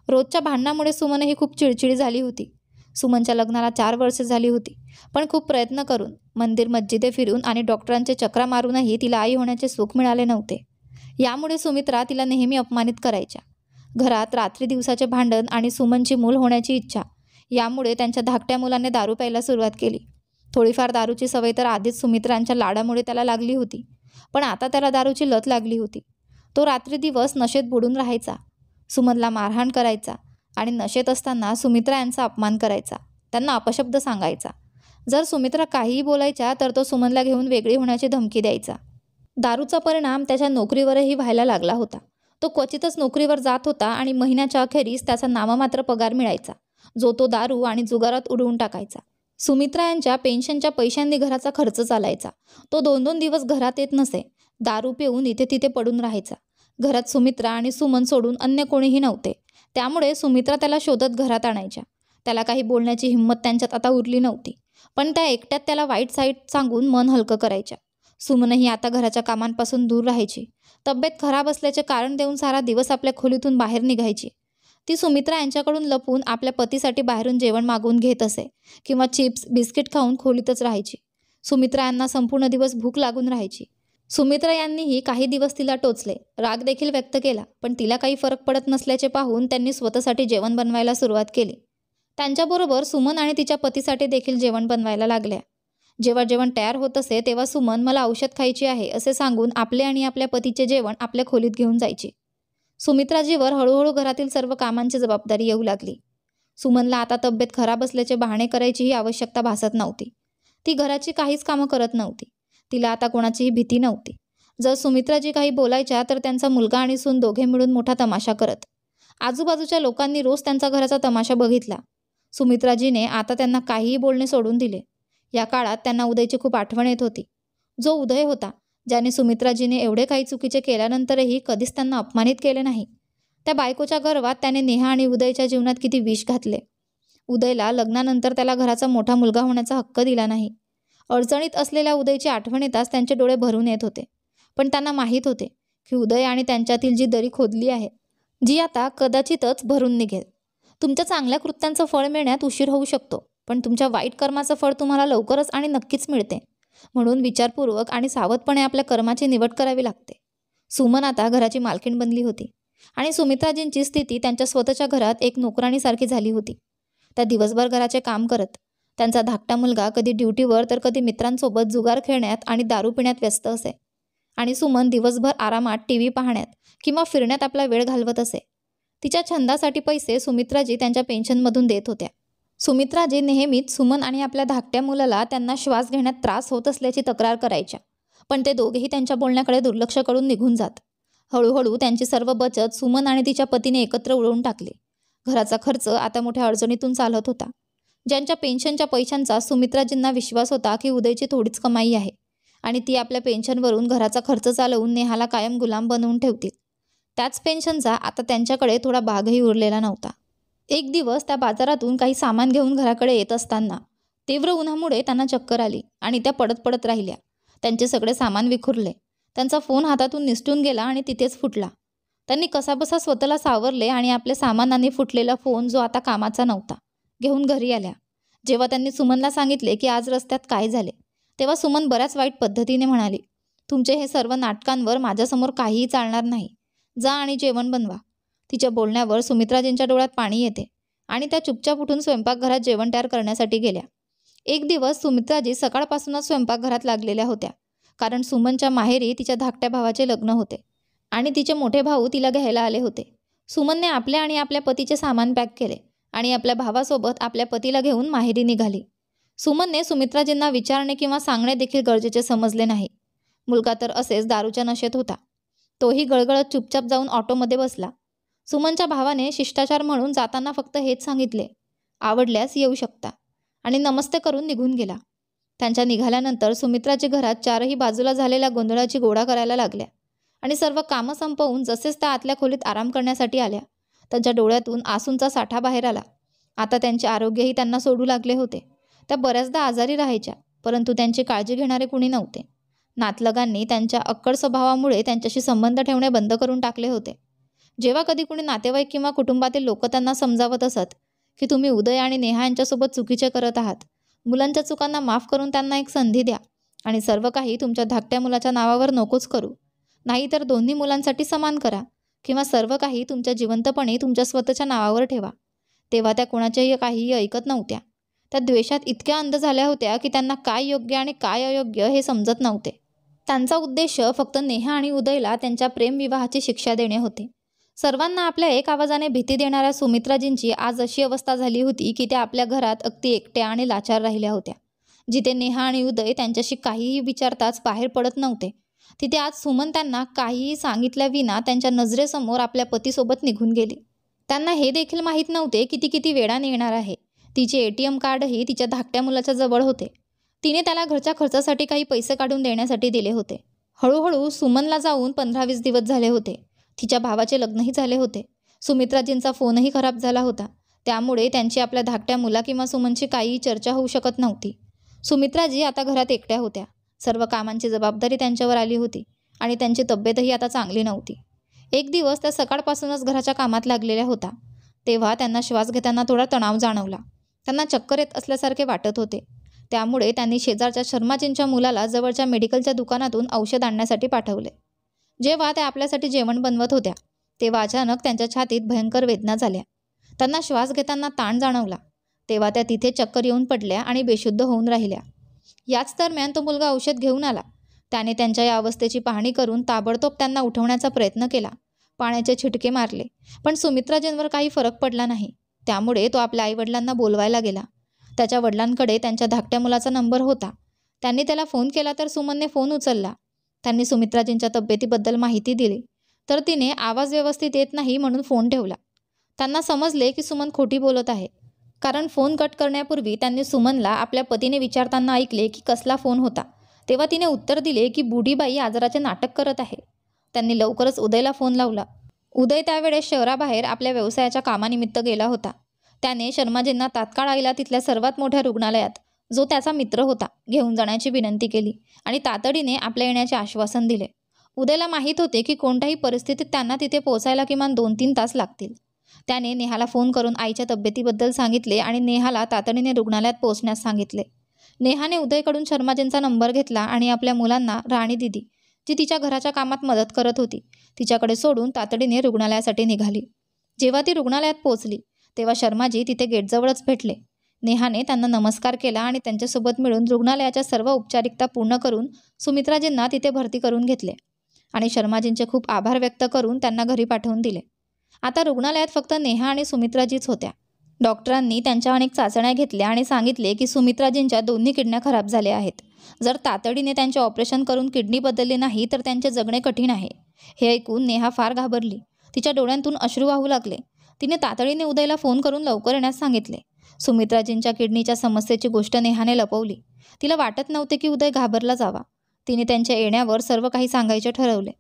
Speaker 1: रोजच्या भांडणामुळे सुमनही खूप चिडचिडी झाली होती. सुमनच्या लग्नाला 4 वर्षे झाली होती, पण खूप प्रयत्न करून, मंदिर मस्जिदे फिरून आणि डॉक्टरांचे चक्रा मारूनही तिला आई होण्याचे सुख मिळाले नव्हते. यामुळे सुमित्रा तिला नेहमी अपमानित करायच्या. घरात रात्री दिवसाचे भांडण आणि सुमनची मूल होण्याची इच्छा, यामुळे त्यांच्या धाकट्या मुलाने दारू प्यायला सुरुवात केली. थोडीफार दारूची सवय तर आधीच सुमित्रांच्या लाडामुळे त्याला लागली होती, पण आता त्याला दारूची लत लागली होती. तो रात्री दिवस नशेत बुडून राहायचा, सुमनला मारहाण करायचा आणि नशेत असताना सुमित्रा यांचा अपमान करायचा, त्यांना अपशब्द सांगायचा. जर सुमित्रा काहीही बोलायच्या तर तो सुमनला घेऊन वेगळी होण्याची धमकी द्यायचा. दारूचा परिणाम त्याच्या नोकरीवरही व्हायला लागला होता. तो क्वचितच नोकरीवर जात होता आणि महिन्याच्या अखेरीस त्याचा नाममात्र पगार मिळायचा, जो तो दारू आणि जुगारात उडवून टाकायचा. सुमित्रा यांच्या पेन्शनच्या पैशांनी घराचा खर्च चालायचा. तो 2-2 दिवस घरात येत नसे. दारू पिऊन इथे तिथे पडून राहायचा. घरात सुमित्रा आणि सुमन सोडून अन्य कोणीही नव्हते. त्यामुळे सुमित्रा त्याला शोधत घरात आणायच्या. त्याला काही बोलण्याची हिंमत त्यांच्यात आता उरली नव्हती, पण त्या एकट्यात त्याला वाईट साईट सांगून मन हलकं करायच्या. सुमनही आता घराच्या कामांपासून दूर राहायची. तब्येत खराब असल्याचे कारण देऊन सारा दिवस आपल्या खोलीतून बाहेर निघायची. ती सुमित्रा यांच्याकडून लपून आपल्या पतीसाठी बाहेरून जेवण मागवून घेत असे किंवा चिप्स बिस्किट खाऊन खोलीतच राहायची. सुमित्रा यांना संपूर्ण दिवस भूक लागून राहायची. सुमित्रा यांनीही काही दिवस तिला टोचले, राग देखील व्यक्त केला, पण तिला काही फरक पडत नसल्याचे पाहून त्यांनी स्वतःसाठी जेवण बनवायला सुरुवात केली. त्यांच्याबरोबर सुमन आणि तिच्या पतीसाठी देखील जेवण बनवायला लागल्या. जेव्हा जेवण तयार होत असे तेव्हा सुमन मला औषध खायची आहे असे सांगून आपले आणि आपल्या पतीचे जेवण आपल्या खोलीत घेऊन जायची. सुमित्राजीवर हळूहळू घरातील सर्व कामांची जबाबदारी येऊ लागली. सुमनला आता तब्येत खराब असल्याचे बहाणे करायचीही आवश्यकता भासत नव्हती. ती घराची काहीच कामं करत नव्हती. तिला आता कोणाचीही भीती नव्हती. जर सुमित्राजी काही बोलायच्या तर त्यांचा मुलगा आणि सून दोघे मिळून मोठा तमाशा करत. आजूबाजूच्या लोकांनी रोज त्यांचा घराचा तमाशा बघितला. सुमित्राजीने आता त्यांना काहीही बोलणे सोडून दिले. या काळात त्यांना उदयची खूप आठवण येत होती. जो उदय होता, ज्याने सुमित्राजीने एवढे काही चुकीचे केल्यानंतरही कधीच त्यांना अपमानित केले नाही. त्या बायकोच्या गर्वात त्याने नेहा आणि उदयच्या जीवनात किती विष घातले. उदयला लग्नानंतर त्याला घराचा मोठा मुलगा होण्याचा हक्क दिला नाही. अडचणीत असलेल्या उदयची आठवण येताच त्यांचे डोळे भरून येत होते. पण त्यांना माहीत होते की उदय आणि त्यांच्यातील जी दरी खोदली आहे, जी आता कदाचितच भरून निघेल. तुमच्या चांगल्या कृत्यांचं फळ मिळण्यात उशीर होऊ शकतो, पण तुमच्या वाईट कर्माचं फळ तुम्हाला लवकरच आणि नक्कीच मिळते. म्हणून विचारपूर्वक आणि सावधपणे आपल्या कर्माची निवड करावी लागते. सुमन आता घराची मालकीण बनली होती आणि सुमित्राजींची स्थिती त्यांच्या स्वतःच्या घरात एक नोकराणीसारखी झाली होती. त्या दिवसभर घराचे काम करत. त्यांचा धाकटा मुलगा कधी ड्युटीवर तर कधी मित्रांसोबत जुगार खेळण्यात आणि दारू पिण्यात व्यस्त असे. आणि सुमन दिवसभर आरामात टीव्ही पाहण्यात किंवा फिरण्यात आपला वेळ घालवत असे. तिच्या छंदासाठी पैसे सुमित्राजी त्यांच्या पेन्शनमधून देत होत्या. सुमित्राजी नेहमीच सुमन आणि आपल्या धाकट्या मुलाला त्यांना श्वास घेण्यात त्रास होत असल्याची तक्रार करायच्या, पण ते दोघेही त्यांच्या बोलण्याकडे दुर्लक्ष करून निघून जात. हळूहळू त्यांची सर्व बचत सुमन आणि तिच्या पतीने एकत्र उडवून टाकली. घराचा खर्च आता मोठ्या अडचणीतून चालत होता. ज्यांच्या पेन्शनच्या पैशांचा सुमित्राजींना विश्वास होता की उदयची थोडीच कमाई आहे आणि ती आपल्या पेन्शनवरून घराचा खर्च चालवून नेहाला कायम गुलाम बनवून ठेवतील, त्याच पेन्शनचा आता त्यांच्याकडे थोडा भागही उरलेला नव्हता. एक दिवस त्या बाजारातून काही सामान घेऊन घराकडे येत असताना तीव्र उन्हामुळे त्यांना चक्कर आली आणि त्या पडत पडत राहिल्या. त्यांचे सगळे सामान विखुरले. त्यांचा फोन हातातून निसटून गेला आणि तिथेच फुटला. त्यांनी कसाबसा स्वतःला सावरले आणि आपल्या सामानाने फुटलेला फोन, जो आता कामाचा नव्हता, घेऊन घरी आल्या. जेव्हा त्यांनी सुमनला सांगितले की आज रस्त्यात काय झाले, तेव्हा सुमन बऱ्याच वाईट पद्धतीने म्हणाली, तुमचे हे सर्व नाटकांवर माझ्यासमोर काहीही चालणार नाही. जा आणि जेवण बनवा. तिच्या बोलण्यावर सुमित्राजींच्या डोळ्यात पाणी येते आणि त्या चुपचाप उठून स्वयंपाकघरात जेवण तयार करण्यासाठी गेल्या. एक दिवस सुमित्राजी सकाळपासूनच स्वयंपाकघरात लागलेल्या होत्या, कारण सुमनच्या माहेरी तिच्या धाकट्या भावाचे लग्न होते आणि तिचे मोठे भाऊ तिला घ्यायला आले होते. सुमनने आपल्या आणि आपल्या पतीचे सामान पॅक केले आणि आपल्या भावासोबत आपल्या पतीला घेऊन माहेरी निघाली. सुमनने सुमित्राजींना विचारणे किंवा सांगणे देखील गरजेचे समजले नाही. मुलगा तर असेच दारूच्या नशेत होता. तोही गळगळत चुपचाप जाऊन ऑटोमध्ये बसला. सुमनच्या भावाने शिष्टाचार म्हणून जाताना फक्त हेच सांगितले, आवडल्यास येऊ शकता, आणि नमस्ते करून निघून गेला. त्यांच्या निघाल्यानंतर सुमित्राजी घरात चारही बाजूला झालेल्या गोंधळाची गोळा करायला लागल्या आणि सर्व कामं संपवून जसेच त्या आतल्या खोलीत आराम करण्यासाठी आल्या, त्यांच्या डोळ्यातून आसूंचा साठा बाहेर आला. आता त्यांचे आरोग्यही त्यांना सोडू लागले होते. त्या बऱ्याचदा आजारी राहायच्या, परंतु त्यांची काळजी घेणारे कुणी नव्हते. नातलगांनी त्यांच्या अक्कड स्वभावामुळे त्यांच्याशी संबंध ठेवणे बंद करून टाकले होते. जेव्हा कधी कुणी नातेवाईक किंवा कुटुंबातील लोक त्यांना समजावत असत की तुम्ही उदय आणि नेहा यांच्यासोबत चुकीचे करत आहात, मुलांच्या चुकांना माफ करून त्यांना एक संधी द्या आणि सर्व काही तुमच्या धाकट्या मुलाच्या नावावर नकोच करू, नाहीतर दोन्ही मुलांसाठी समान करा, किंवा सर्व काही तुमच्या जिवंतपणे तुमच्या स्वतःच्या नावावर ठेवा, तेव्हा त्या कोणाच्याही काहीही ऐकत नव्हत्या. त्या द्वेषात इतक्या अंध झाल्या होत्या की त्यांना काय योग्य आणि काय अयोग्य हे समजत नव्हते. त्यांचा उद्देश फक्त नेहा आणि उदयला त्यांच्या प्रेमविवाहाची शिक्षा देणे होते. सर्वांना आपल्या एक आवाजाने भीती देणाऱ्या सुमित्राजींची आज अशी अवस्था झाली होती की त्या आपल्या घरात अगदी एकट्या आणि लाचार राहिल्या होत्या. जिथे नेहा आणि उदय त्यांच्याशी काहीही विचारताच बाहेर पडत नव्हते, तिथे आज सुमन त्यांना काहीही सांगितल्याविना त्यांच्या नजरेसमोर आपल्या पतीसोबत निघून गेली. त्यांना हे देखील माहीत नव्हते की ती किती वेळाने येणार आहे. तिचे ATM कार्डही तिच्या धाकट्या मुलाच्या जवळ होते. तिने त्याला घरच्या खर्चासाठी काही पैसे काढून देण्यासाठी दिले होते. हळूहळू सुमनला जाऊन 15-20 दिवस झाले होते. तिच्या भावाचे लग्नही झाले होते. सुमित्राजींचा फोनही खराब झाला होता, त्यामुळे त्यांची आपल्या धाकट्या मुला किंवा सुमनची काहीही चर्चा होऊ शकत नव्हती. सुमित्राजी आता घरात एकट्या होत्या. सर्व कामांची जबाबदारी त्यांच्यावर आली होती आणि त्यांची तब्येतही आता चांगली नव्हती. एक दिवस त्या सकाळपासूनच घराच्या कामात लागलेल्या होत्या. तेव्हा त्यांना श्वास घेताना थोडा तणाव जाणवला. त्यांना चक्कर येत असल्यासारखे वाटत होते. त्यामुळे त्यांनी शेजारच्या शर्माजींच्या मुलाला जवळच्या मेडिकलच्या दुकानातून औषध आणण्यासाठी पाठवले. जेव्हा त्या आपल्यासाठी जेवण बनवत होत्या, तेव्हा अचानक त्यांच्या छातीत भयंकर वेदना झाल्या. त्यांना श्वास घेताना ताण जाणवला. तेव्हा त्या तिथे चक्कर येऊन पडल्या आणि बेशुद्ध होऊन राहिल्या. याच दरम्यान तो मुलगा औषध घेऊन आला. त्याने त्यांच्या या अवस्थेची पाहणी करून ताबडतोब त्यांना उठवण्याचा प्रयत्न केला. पाण्याचे छिटके मारले, पण सुमित्राजींवर काही फरक पडला नाही. त्यामुळे तो आपल्या आईवडिलांना बोलवायला गेला. त्याच्या वडिलांकडे त्यांच्या धाकट्या मुलाचा नंबर होता. त्यांनी त्याला फोन केला तर सुमनने फोन उचलला. त्यांनी सुमित्राजींच्या तब्येतीबद्दल माहिती दिली, तर तिने आवाज व्यवस्थित येत नाही म्हणून फोन ठेवला. त्यांना समजले की सुमन खोटी बोलत आहे, कारण फोन कट करण्यापूर्वी त्यांनी सुमनला आपल्या पतीने विचारताना ऐकले की कसला फोन होता. तेव्हा तिने उत्तर दिले की बुढीबाई आजाराचे नाटक करत आहे. त्यांनी लवकरच उदयला फोन लावला. उदय त्यावेळेस शहराबाहेर आपल्या व्यवसायाच्या कामानिमित्त गेला होता. त्याने शर्माजींना तात्काळ आईला तिथल्या सर्वात मोठ्या रुग्णालयात, जो त्याचा मित्र होता, घेऊन जाण्याची विनंती केली आणि तातडीने आपल्या येण्याचे आश्वासन दिले. उदयला माहीत होते की कोणत्याही परिस्थितीत त्यांना तिथे पोहोचायला किमान 2-3 तास लागतील. त्याने नेहाला फोन करून आईच्या तब्येतीबद्दल सांगितले आणि नेहाला तातडीने रुग्णालयात पोहोचण्यास सांगितले. नेहाने उदयकडून शर्माजींचा नंबर घेतला आणि आपल्या मुलांना राणी दिदी, जी तिच्या घराच्या कामात मदत करत होती, तिच्याकडे सोडून तातडीने रुग्णालयासाठी निघाली. जेव्हा ती रुग्णालयात पोहोचली, तेव्हा शर्माजी तिथे गेटजवळच भेटले. नेहाने त्यांना नमस्कार केला आणि त्यांच्यासोबत मिळून रुग्णालयाच्या सर्व औपचारिकता पूर्ण करून सुमित्राजींना तिथे भरती करून घेतले आणि शर्माजींचे खूप आभार व्यक्त करून त्यांना घरी पाठवून दिले. आता रुग्णालयात फक्त नेहा आणि सुमित्राजीच होत्या. डॉक्टरांनी त्यांच्या अनेक चाचण्या घेतल्या आणि सांगितले की सुमित्राजींच्या दोन्ही किडन्या खराब झाल्या आहेत. जर तातडीने त्यांचे ऑपरेशन करून किडनी बदलली नाही तर त्यांचे जगणे कठीण आहे. हे ऐकून नेहा फार घाबरली. तिच्या डोळ्यांतून अश्रू वाहू लागले. तिने तातडीने उदयला फोन करून लवकर येण्यास सांगितले. सुमित्राजींच्या किडनीच्या समस्येची गोष्ट नेहाने लपवली. तिला वाटत नव्हते की उदय घाबरला जावा. तिने त्यांच्या येण्यावर सर्व काही सांगायचे ठरवले.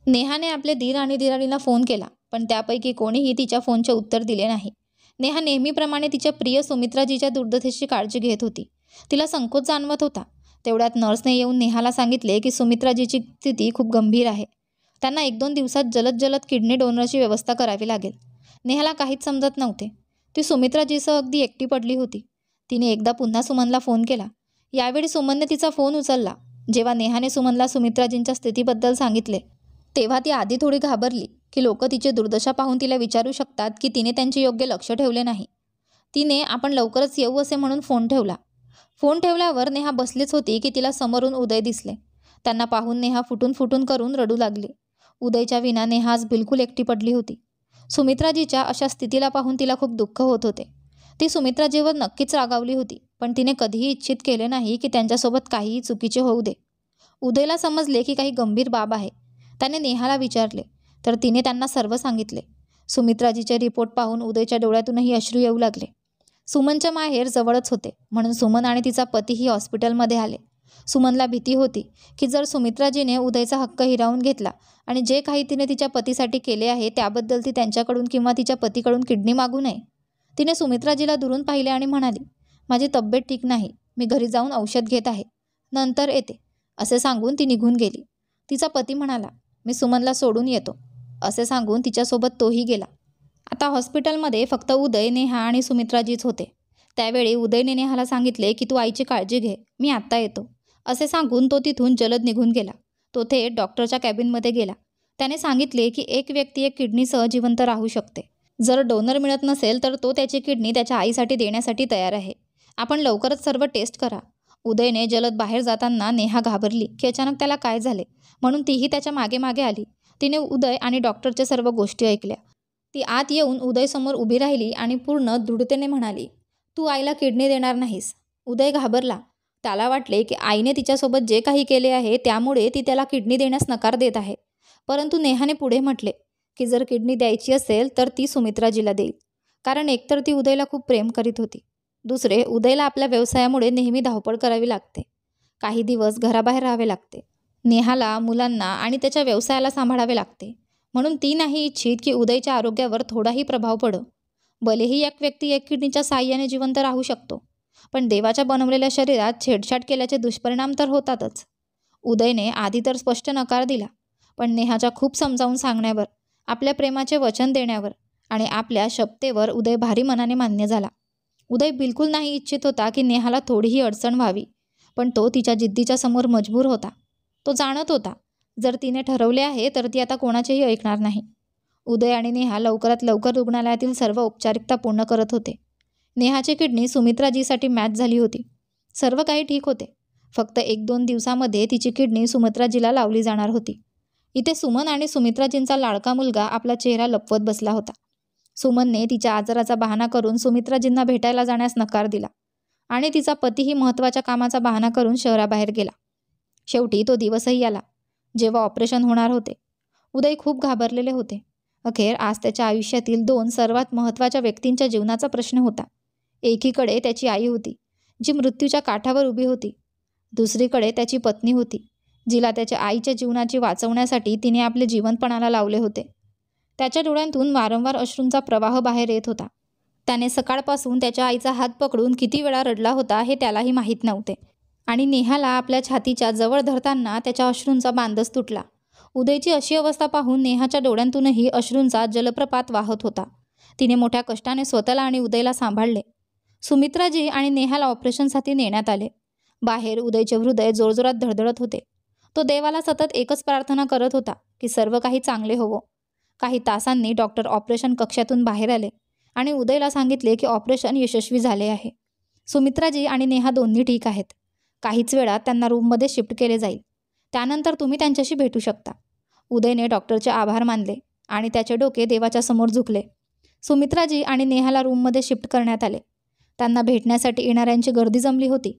Speaker 1: नेहाने आपले दीर आणि दिराणीला फोन केला, पण त्यापैकी कोणीही तिच्या फोनचे उत्तर दिले नाही. नेहा नेहमीप्रमाणे तिच्या प्रिय सुमित्राजीच्या दुर्दशेची काळजी घेत होती. तिला संकोच जाणवत होता. तेवढ्यात नर्सने येऊन नेहाला सांगितले की सुमित्राजीची स्थिती खूप गंभीर आहे. त्यांना 1-2 दिवसात जलद किडनी डोनरची व्यवस्था करावी लागेल. नेहाला काहीच समजत नव्हते. ती सुमित्राजीसह अगदी एकटी पडली होती. तिने एकदा पुन्हा सुमनला फोन केला. यावेळी सुमनने तिचा फोन उचलला. जेव्हा नेहाने सुमनला सुमित्राजींच्या स्थितीबद्दल सांगितले, तेव्हा ती आधी थोडी घाबरली की लोक तिची दुर्दशा पाहून तिला विचारू शकतात की तिने त्यांचे योग्य लक्ष ठेवले नाही. तिने आपण लवकरच येऊ असे म्हणून फोन ठेवला. फोन ठेवल्यावर नेहा बसलीच होती की तिला समोरून उदय दिसले. त्यांना पाहून नेहा फुटून करून रडू लागली. उदयच्या विना नेहा आज बिलकुल एकटी पडली होती. सुमित्राजीच्या अशा स्थितीला पाहून तिला खूप दुःख होत होते. ती सुमित्राजीवर नक्कीच रागावली होती, पण तिने कधीही इच्छित केले नाही की त्यांच्यासोबत काहीही चुकीचे होऊ दे. उदयला समजले की काही गंभीर बाब आहे. त्याने नेहाला विचारले, तर तिने त्यांना सर्व सांगितले. सुमित्राजीचे रिपोर्ट पाहून उदयच्या डोळ्यातूनही अश्रू येऊ लागले. सुमनच्या माहेर जवळच होते, म्हणून सुमन आणि तिचा पतीही हॉस्पिटलमध्ये आले. सुमनला भीती होती की जर सुमित्राजीने उदयचा हक्क हिरावून घेतला आणि जे काही तिने तिच्या पतीसाठी केले आहे त्याबद्दल ती त्यांच्याकडून किंवा तिच्या पतीकडून किडनी मागू नये. तिने सुमित्राजीला दुरून पाहिले आणि म्हणाली, माझी तब्येत ठीक नाही, मी घरी जाऊन औषध घेत आहे, नंतर येते, असे सांगून ती निघून गेली. तिचा पती म्हणाला, मी सुमनला सोडून येतो, असे सांगून तिच्यासोबत तोही गेला. आता हॉस्पिटलमध्ये फक्त उदय, नेहा आणि सुमित्राजीच होते. त्यावेळी उदयने नेहाला सांगितले की तू आईची काळजी घे, मी आत्ता येतो, असे सांगून तो तिथून जलद निघून गेला. तो थेट डॉक्टरच्या कॅबिनमध्ये गेला. त्याने सांगितले की एक व्यक्ती एक किडनीसह जिवंत राहू शकते. जर डोनर मिळत नसेल तर तो त्याची किडनी त्याच्या आईसाठी देण्यासाठी तयार आहे. आपण लवकरच सर्व टेस्ट करा. उदयने जलद बाहेर जाताना नेहा घाबरली की अचानक त्याला काय झाले, म्हणून तीही त्याच्या मागे मागे आली. तिने उदय आणि डॉक्टरच्या सर्व गोष्टी ऐकल्या. ती आत येऊन उदयसमोर उभी राहिली आणि पूर्ण दृढतेने म्हणाली, तू आईला किडनी देणार नाहीस. उदय घाबरला. त्याला वाटले की आईने तिच्यासोबत जे काही केले आहे त्यामुळे ती त्याला किडनी देण्यास नकार देत आहे. परंतु नेहाने पुढे म्हटले की जर किडनी द्यायची असेल तर ती सुमित्राजीला देईल, कारण एकतर ती उदयला खूप प्रेम करीत होती, दुसरे उदयला आपल्या व्यवसायामुळे नेहमी धावपळ करावी लागते. काही दिवस घराबाहेर राहावे लागते. नेहाला मुलांना आणि त्याच्या व्यवसायाला सांभाळावे लागते, म्हणून ती नाही इच्छित की उदयच्या आरोग्यावर थोडाही प्रभाव पडो. भलेही एक व्यक्ती एक किडनीच्या साहाय्याने जिवंत राहू शकतो, पण देवाच्या बनवलेल्या शरीरात छेडछाड केल्याचे दुष्परिणाम तर होतातच. उदयने आधी तर स्पष्ट नकार दिला, पण नेहाच्या खूप समजावून सांगण्यावर, आपल्या प्रेमाचे वचन देण्यावर आणि आपल्या शपथेवर उदय भारी मनाने मान्य झाला. उदय बिलकुल नाही इच्छित होता की नेहाला थोडीही अडचण व्हावी, पण तो तिच्या जिद्दीच्या समोर मजबूर होता. तो जाणत होता, जर तिने ठरवले आहे तर ती आता कोणाचेही ऐकणार नाही. उदय आणि नेहा लवकरात लवकर रुग्णालयातील सर्व औपचारिकता पूर्ण करत होते. नेहाची किडनी सुमित्राजीसाठी मॅच झाली होती. सर्व काही ठीक होते. फक्त 1-2 दिवसामध्ये तिची किडनी सुमित्राजीला लावली जाणार होती. इथे सुमन आणि सुमित्राजींचा लाडका मुलगा आपला चेहरा लपवत बसला होता. सुमनने तिच्या आजाराचा बहाणा करून सुमित्राजींना भेटायला जाण्यास नकार दिला आणि तिचा पतीही महत्त्वाच्या कामाचा बहाणा करून शहराबाहेर गेला. शेवटी तो दिवसही आला जेव्हा ऑपरेशन होणार होते. उदय खूप घाबरलेले होते. अखेर आज त्याच्या आयुष्यातील 2 सर्वात महत्त्वाच्या व्यक्तींच्या जीवनाचा प्रश्न होता. एकीकडे त्याची आई होती, जी मृत्यूच्या काठावर उभी होती. दुसरीकडे त्याची पत्नी होती, जिला त्याच्या आईच्या जीवनाची वाचवण्यासाठी तिने आपले जीवन पणाला लावले होते. त्याच्या डोळ्यांतून वारंवार अश्रूंचा प्रवाह बाहेर येत होता. त्याने सकाळपासून त्याच्या आईचा हात पकडून किती वेळा रडला होता हे त्यालाही माहीत नव्हते. आणि नेहाला आपल्या छातीच्या जवळ धरताना त्याच्या अश्रूंचा बांधच तुटला. उदयची अशी अवस्था पाहून नेहाच्या डोळ्यांतूनही अश्रूंचा जलप्रपात वाहत होता. तिने मोठ्या कष्टाने स्वतःला आणि उदयला सांभाळले. सुमित्राजी आणि नेहाला ऑपरेशनसाठी नेण्यात आले. बाहेर उदयचे हृदय जोरजोरात धडधडत होते. तो देवाला सतत एकच प्रार्थना करत होता की सर्व काही चांगले होवो. काही तासांनी डॉक्टर ऑपरेशन कक्षातून बाहेर आले आणि उदयला सांगितले की ऑपरेशन यशस्वी झाले आहे. सुमित्राजी आणि नेहा दोन्ही ठीक आहेत. काहीच वेळात त्यांना रूममध्ये शिफ्ट केले जाईल. त्यानंतर तुम्ही त्यांच्याशी भेटू शकता. उदयने डॉक्टरचे आभार मानले आणि त्याचे डोके देवाच्या समोर झुकले. सुमित्राजी आणि नेहाला रूममध्ये शिफ्ट करण्यात आले. त्यांना भेटण्यासाठी येणाऱ्यांची गर्दी जमली होती,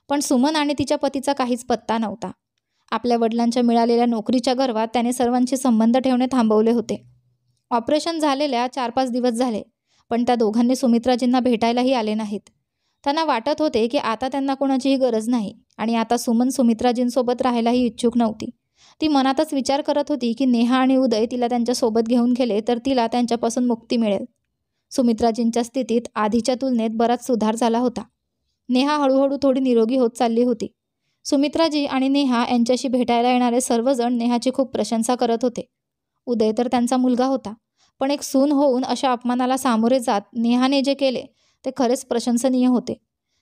Speaker 1: पण सुमन आणि तिच्या पतीचा काहीच पत्ता नव्हता. आपल्या वडिलांच्या मिळालेल्या नोकरीच्या गर्वात त्याने सर्वांशी संबंध ठेवणे थांबवले होते. ऑपरेशन झालेल्या 4-5 दिवस झाले, पण त्या दोघांनी सुमित्राजींना भेटायलाही आले नाहीत. त्यांना वाटत होते की आता त्यांना कोणाचीही गरज नाही आणि आता सुमन सुमित्राजींसोबत राहायलाही इच्छुक नव्हती. ती मनातच विचार करत होती की नेहा आणि उदय तिला त्यांच्यासोबत घेऊन गेले तर तिला त्यांच्यापासून मुक्ती मिळेल. सुमित्राजींच्या स्थितीत आधीच्या तुलनेत बराच सुधार झाला होता. नेहा हळूहळू थोडी निरोगी होत चालली होती. सुमित्राजी आणि नेहा यांच्याशी भेटायला येणारे सर्वजण नेहाची खूप प्रशंसा करत होते. उदय तर त्यांचा मुलगा होता, पण एक सून होऊन अशा अपमानाला सामोरे जात नेहाने जे केले ते खरेच प्रशंसनीय होते.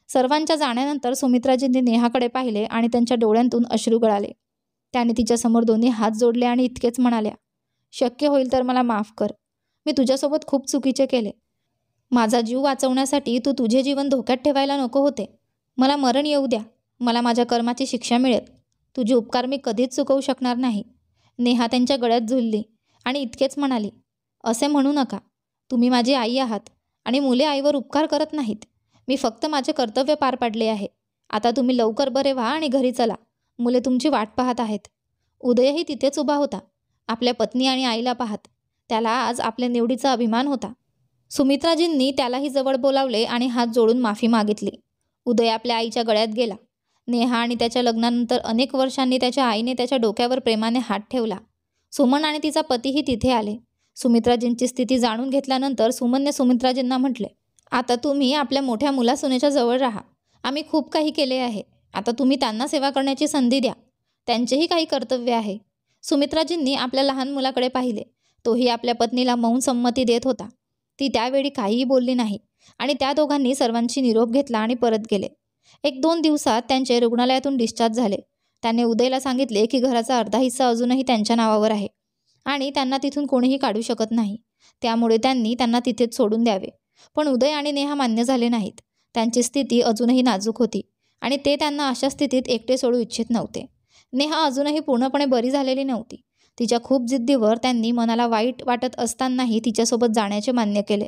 Speaker 1: सर्वांच्या जाण्यानंतर सुमित्राजींनी नेहाकडे पाहिले आणि त्यांच्या डोळ्यांतून अश्रू गळाले. त्याने तिच्यासमोर दोन्ही हात जोडले आणि इतकेच म्हणाल्या, शक्य होईल तर मला माफ कर. मी तुझ्यासोबत खूप चुकीचे केले. माझा जीव वाचवण्यासाठी तू तुझे जीवन धोक्यात ठेवायला नको होते. मला मरण येऊ द्या. मला माझ्या कर्माची शिक्षा मिळेल. तुझे उपकार मी कधीच चुकवू शकणार नाही. नेहा त्यांच्या गळ्यात झुलली आणि इतकेच म्हणाली, असे म्हणू नका. तुम्ही माझी आई आहात आणि मुले आईवर उपकार करत नाहीत. मी फक्त माझे कर्तव्य पार पाडले आहे. आता तुम्ही लवकर बरे व्हा आणि घरी चला. मुले तुमची वाट पाहत आहेत. उदयही तिथेच उभा होता, आपल्या पत्नी आणि आईला पाहत. त्याला आज आपल्या निवडीचा अभिमान होता. सुमित्राजींनी त्यालाही जवळ बोलावले आणि हात जोडून माफी मागितली. उदय आपल्या आईच्या गळ्यात गेला. नेहा आणि त्याच्या लग्नानंतर अनेक वर्षांनी त्याच्या आईने त्याच्या डोक्यावर प्रेमाने हात ठेवला. सुमन आणि तिचा पतीही तिथे आले. सुमित्राजींची स्थिती जाणून घेतल्यानंतर सुमनने सुमित्राजींना म्हटले, आता तुम्ही आपल्या मोठ्या मुलासुनेच्या जवळ राहा. आम्ही खूप काही केले आहे. आता तुम्ही त्यांना सेवा करण्याची संधी द्या. त्यांचेही काही कर्तव्य आहे. सुमित्राजींनी आपल्या लहान मुलाकडे पाहिले. तोही आपल्या पत्नीला मौन संमती देत होता. ती त्यावेळी काहीही बोलली नाही आणि त्या दोघांनी सर्वांची निरोप घेतला आणि परत गेले. 1-2 दिवसात त्यांचे रुग्णालयातून डिस्चार्ज झाले. त्याने उदयला सांगितले की घराचा अर्धा हिस्सा अजूनही त्यांच्या नावावर आहे आणि त्यांना तिथून कोणीही काढू शकत नाही. त्यामुळे त्यांनी त्यांना तिथेच सोडून द्यावे. पण उदय आणि नेहा मान्य झाले नाहीत. त्यांची स्थिती अजूनही नाजूक होती आणि ते त्यांना अशा स्थितीत एकटे सोडू इच्छित नव्हते. नेहा अजूनही पूर्णपणे बरी झालेली नव्हती. तिच्या खूप जिद्दीवर त्यांनी मनाला वाईट वाटत असतानाही तिच्यासोबत जाण्याचे मान्य केले.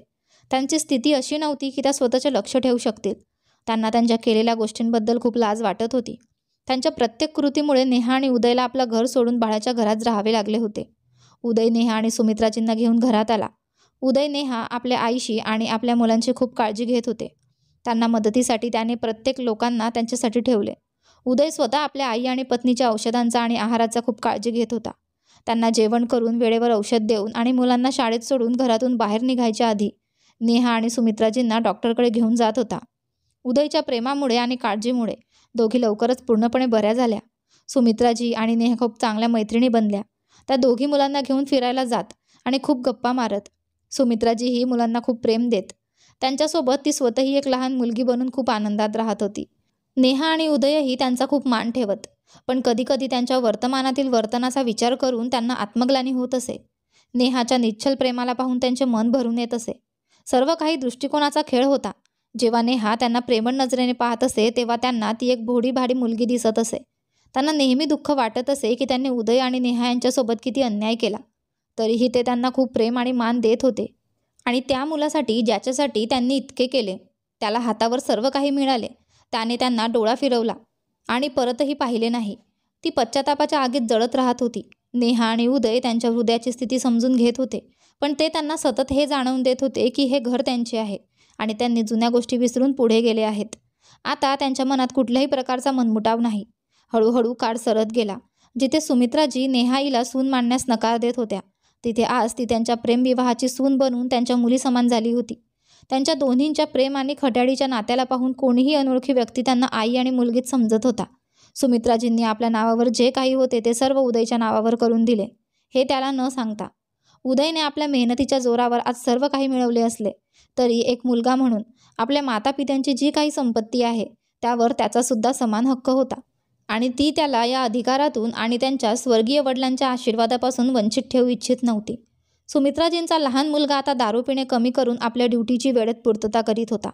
Speaker 1: त्यांची स्थिती अशी नव्हती की त्या स्वतःचे लक्ष ठेवू शकतील. त्यांना त्यांच्या केलेल्या गोष्टींबद्दल खूप लाज वाटत होती. त्यांच्या प्रत्येक कृतीमुळे नेहा आणि उदयला आपलं घर सोडून बाळाच्या घरात राहावे लागले होते. उदय नेहा आणि सुमित्राजींना घेऊन घरात आला. उदय नेहा आपल्या आईशी आणि आपल्या मुलांची खूप काळजी घेत होते. त्यांना मदतीसाठी त्याने प्रत्येक लोकांना त्यांच्यासाठी ठेवले. उदय स्वतः आपल्या आई आणि पत्नीच्या औषधांचा आणि आहाराचा खूप काळजी घेत होता. त्यांना जेवण करून वेळेवर औषध देऊन आणि मुलांना शाळेत सोडून घरातून बाहेर निघायच्या आधी नेहा आणि सुमित्राजींना डॉक्टरकडे घेऊन जात होता. उदयच्या प्रेमामुळे आणि काळजीमुळे दोघी लवकरच पूर्णपणे बऱ्या झाल्या. सुमित्राजी आणि नेहा खूप चांगल्या मैत्रिणी बनल्या. त्या दोघी मुलांना घेऊन फिरायला जात आणि खूप गप्पा मारत. सुमित्राजी ही मुलांना खूप प्रेम देत. त्यांच्यासोबत ती स्वतःही एक लहान मुलगी बनून खूप आनंदात राहत होती. नेहा आणि उदयही त्यांचा खूप मान ठेवत. पण कधीकधी त्यांच्या वर्तमानातील वर्तनाचा विचार करून त्यांना आत्मग्लानी होत असे. नेहाच्या निश्चल प्रेमाला पाहून त्यांचे मन भरून येत असे. सर्व काही दृष्टिकोनाचा खेळ होता. जेव्हा नेहा त्यांना प्रेमळ नजरेने पाहत असे तेव्हा त्यांना ती एक भोळी-भाडी मुलगी दिसत असे. त्यांना नेहमी दुःख वाटत असे की त्यांनी उदय आणि नेहा यांच्यासोबत किती अन्याय केला. तरीही ते त्यांना खूप प्रेम आणि मान देत होते. आणि त्या मुलासाठी ज्याच्यासाठी त्यांनी इतके केले त्याला हातावर सर्व काही मिळाले. त्याने त्यांना डोळा फिरवला आणि परतही पाहिले नाही. ती पश्चातापाच्या आगीत जळत राहत होती. नेहा आणि उदय त्यांच्या हृदयाची स्थिती समजून घेत होते. पण ते त्यांना सतत हे जाणवून देत होते की हे घर त्यांचे आहे आणि त्यांनी जुन्या गोष्टी विसरून पुढे गेले आहेत. आता त्यांच्या मनात कुठल्याही प्रकारचा मनमुटाव नाही. हळूहळू काळ सरत गेला. जिथे सुमित्राजी नेहाईला सून मानण्यास नकार देत होत्या तिथे आज ती त्यांच्या प्रेमविवाहाची सून बनून त्यांच्या मुली समान झाली होती. त्यांच्या दोन्हींच्या प्रेम आणि खट्याळीच्या नात्याला पाहून कोणीही अनोळखी व्यक्ती त्यांना आई आणि मुलगीच समजत होता. सुमित्राजींनी आपल्या नावावर जे काही होते ते सर्व उदयच्या नावावर करून दिले, हे त्याला न सांगता. उदयने आपल्या मेहनतीच्या जोरावर आज सर्व काही मिळवले असले तरी एक मुलगा म्हणून आपल्या मातापित्यांची जी काही संपत्ती आहे त्यावर त्याचासुद्धा समान हक्क होता आणि ती त्याला या अधिकारातून आणि त्यांच्या स्वर्गीय वडिलांच्या आशीर्वादापासून वंचित ठेवू इच्छित नव्हती. सुमित्राजींचा लहान मुलगा आता दारू पिणे कमी करून आपल्या ड्युटीची वेळेत पूर्तता करीत होता.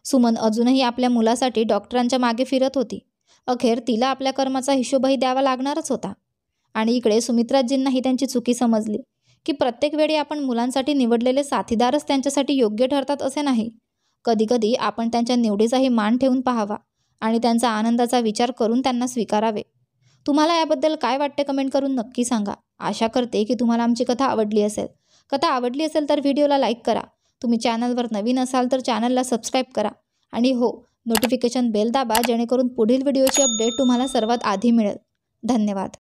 Speaker 1: सुमन अजूनही आपल्या मुलासाठी डॉक्टरांच्या मागे फिरत होती. अखेर तिला आपल्या कर्माचा हिशोबही द्यावा लागणारच होता. आणि इकडे सुमित्राजींनाही त्यांची चुकी समजली की प्रत्येक वेळी आपण मुलांसाठी निवडलेले साथीदारच त्यांच्यासाठी योग्य ठरतात असे नाही. कधीकधी आपण त्यांच्या निवडीचाही मान ठेवून पाहावा आणि त्यांचा आनंदाचा विचार करून त्यांना स्वीकारावे. तुम्हाला याबद्दल काय वाटते कमेंट करून नक्की सांगा. आशा करते की तुम्हाला आमची कथा आवडली असेल. कथा आवडली असेल तर व्हिडिओला लाईक करा. तुम्ही चॅनलवर नवीन असाल तर चॅनलला सबस्क्राईब करा. आणि हो, नोटिफिकेशन बेल दाबा जेणेकरून पुढील व्हिडिओची अपडेट तुम्हाला सर्वात आधी मिळेल. धन्यवाद.